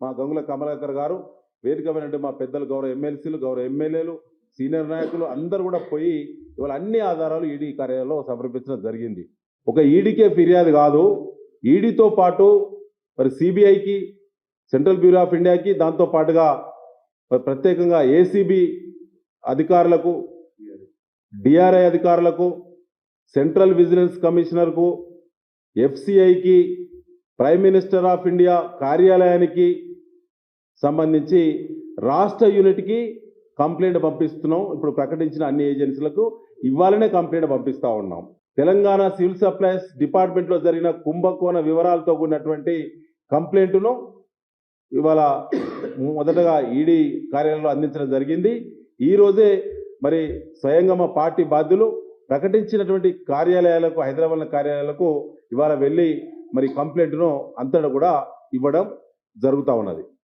మా గంగుల కమలాకర్ గారు, వేదికమైనటువంటి మా పెద్దలు గౌరవ ఎమ్మెల్సీలు, గౌరవ ఎమ్మెల్యేలు, సీనియర్ నాయకులు అందరూ కూడా పోయి ఇవాళ అన్ని ఆధారాలు ఈడీ కార్యాలయంలో సమర్పించడం జరిగింది. ఒక ఈడీకే ఫిర్యాదు కాదు, ఈడీతో పాటు మరి సిబిఐకి, సెంట్రల్ బ్యూరో ఆఫ్ ఇండియాకి, దాంతో పాటుగా ప్రత్యేకంగా ఏసీబీ అధికారులకు, డిఆర్ఐ అధికారులకు, సెంట్రల్ విజిలెన్స్ కమిషనర్కు, ఎఫ్సిఐకి, ప్రైమ్ మినిస్టర్ ఆఫ్ ఇండియా కార్యాలయానికి సంబంధించి రాష్ట్ర యూనిట్కి కంప్లైంట్ పంపిస్తున్నాం. ఇప్పుడు ప్రకటించిన అన్ని ఏజెన్సీలకు ఇవ్వాలనే కంప్లైంట్ పంపిస్తూ ఉన్నాం. తెలంగాణ సివిల్ సప్లైస్ డిపార్ట్మెంట్లో జరిగిన కుంభకోణ వివరాలతో కూడినటువంటి కంప్లైంట్ను ఇవాళ మొదటగా ఈడీ కార్యాలయంలో అందించడం జరిగింది. ఈరోజే మరి స్వయంగా మా పార్టీ బాధ్యులు ప్రకటించినటువంటి కార్యాలయాలకు, హైదరాబాద్ కార్యాలయాలకు ఇవాళ వెళ్ళి మరి కంప్లైంట్ను అంతటా కూడా ఇవ్వడం జరుగుతూ ఉన్నది.